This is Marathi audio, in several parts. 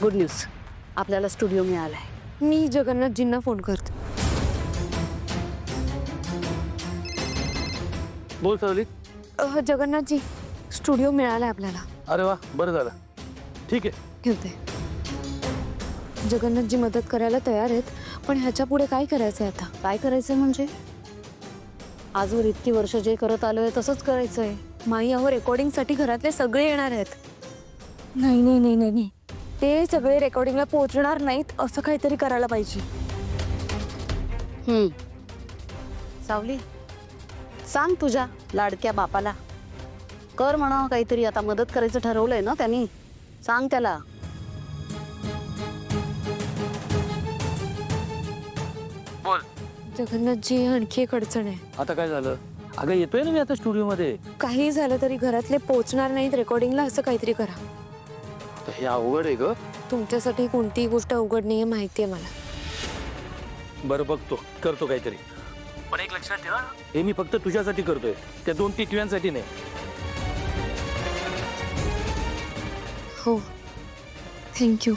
गुड न्यूज, आपल्याला स्टुडिओ मिळालाय. मी जगन्नाथजींना फोन करते. बोल सावली. जगन्नाथजी, स्टुडिओ मिळालाय आपल्याला. अरे वा, बरं झालं. ठीक आहे. ठेवते. जगन्नाथजी मदत करायला तयार आहेत, पण ह्याच्या पुढे काय करायचंय आता? काय करायचंय म्हणजे? आजवर इतकी वर्ष जे करत आलोय तसंच करायचंय. माई, अहो रेकॉर्डिंगसाठी घरातले सगळे येणार आहेत. नाही नाही नाही नाही नाही, ते सगळे रेकॉर्डिंगला पोहोचणार नाहीत, असं काहीतरी करायला पाहिजे. सावली, सांग तुझ्या लाडक्या बापाला, कर म्हणा काहीतरी. आता मदत करायचं ठरवलंय ना त्यांनी, सांग त्याला. बोल. जगन्नाथजी, आणखी एक अडचण आहे. आता काय झालं? अगं येतोय ना मी आता स्टुडिओ मध्ये. काही झालं तरी घरातले पोहोचणार नाहीत रेकॉर्डिंगला, असं काहीतरी करा. हे अवघड आहे ग. तुमच्यासाठी कोणतीही गोष्ट अवघड नाहीये, माहिती आहे मला. बरं बघतो, करतो काहीतरी. पण एक लक्षात ठेवा, हे मी फक्त तुझ्यासाठी करतोय, त्या 2 टिटव्यांसाठी नाही. हो, थँक्यू.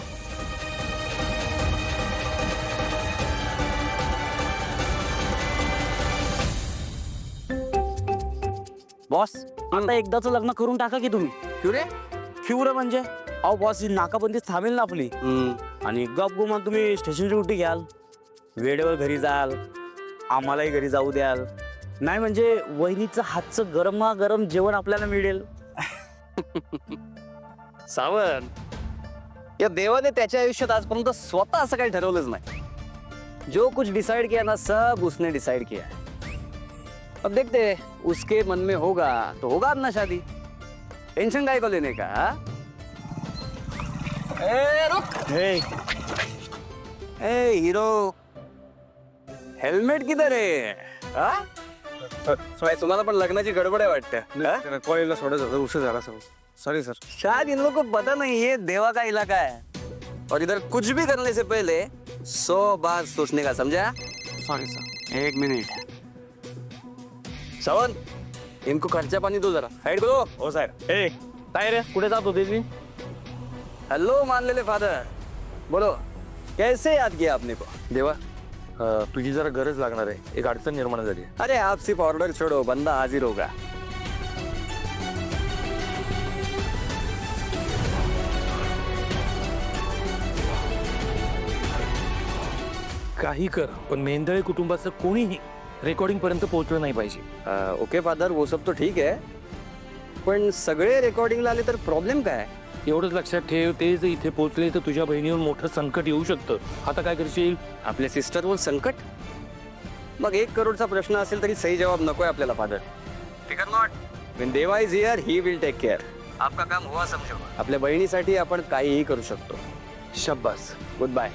बॉस, आता एकदाच लग्न करून टाका की तुम्ही. क्यू रे? क्यूर म्हणजे अहो बॉस, ही नाकाबंदी थांबेल ना आपली. आणि गप गुमान तुम्ही स्टेशनची ड्युटी घ्याल, वेळेवर घरी जाल, आम्हालाही घरी जाऊ द्याल. नाही म्हणजे वहिनीचं हातचं गरमागरम जेवण आपल्याला मिळेल. सावंत, या देवाने त्याच्या आयुष्यात आजपर्यंत स्वतः असं काही ठरवलंच नाही. जो कुछ डिसाइड किया ना, सब उसने डिसाइड किया है. अब देखते हैं, उसके मन में होगा तो होगा ना शादी. टेंशन काय को लेने का? हा? ए रुक. ए हीरो, हेल्मेट किधर आहे? हा? तुम्हाला पण लग्नाची गडबड आहे वाटतं. कॉलेजला सोडायचं होतं, उशीर झाला सर. Sorry sir. शायद इन लोगों को पता नहीं है देवा का इलाका है, और इधर कुछ भी करने से पहले 100 बार सोचने का, समझा? Sorry sir. एक मिनिट. सावन, इनको खर्चा पानी दो जरा. साइड करो. हो साहेब. ए काय रे, कुठे जात होते मी? हेलो मान लेले फादर, बोलो कैसे याद किया आपने को? देवा, तुझी जरा गरज लागणार आहे. एक अडचण निर्माण झाली. अरे आप सिर्फ ऑर्डर छोड़ो, बंदा हाजिर होगा. काही कर, पण मेंदळे कुटुंबाचं कोणीही रेकॉर्डिंग पर्यंत पोहोचलं नाही पाहिजे. ओके फादर, वो सब तो ठीक है, पण सगळे रेकॉर्डिंगला आले तर प्रॉब्लेम काय? एवढंच लक्षात ठेव, ते जर इथे पोहोचले तर तुझ्या बहिणीवर मोठं संकट येऊ शकतं. आता काय करशील? आपल्या सिस्टरवर संकट? मग 1 करोडचा प्रश्न असेल तरी सही जवाब नकोय आपल्याला फादर. फिकर not, when Deva is here he will take care. आपका काम हुआ समजो. आपल्या बहिणीसाठी आपण काहीही करू शकतो. शब्बास. Good bye.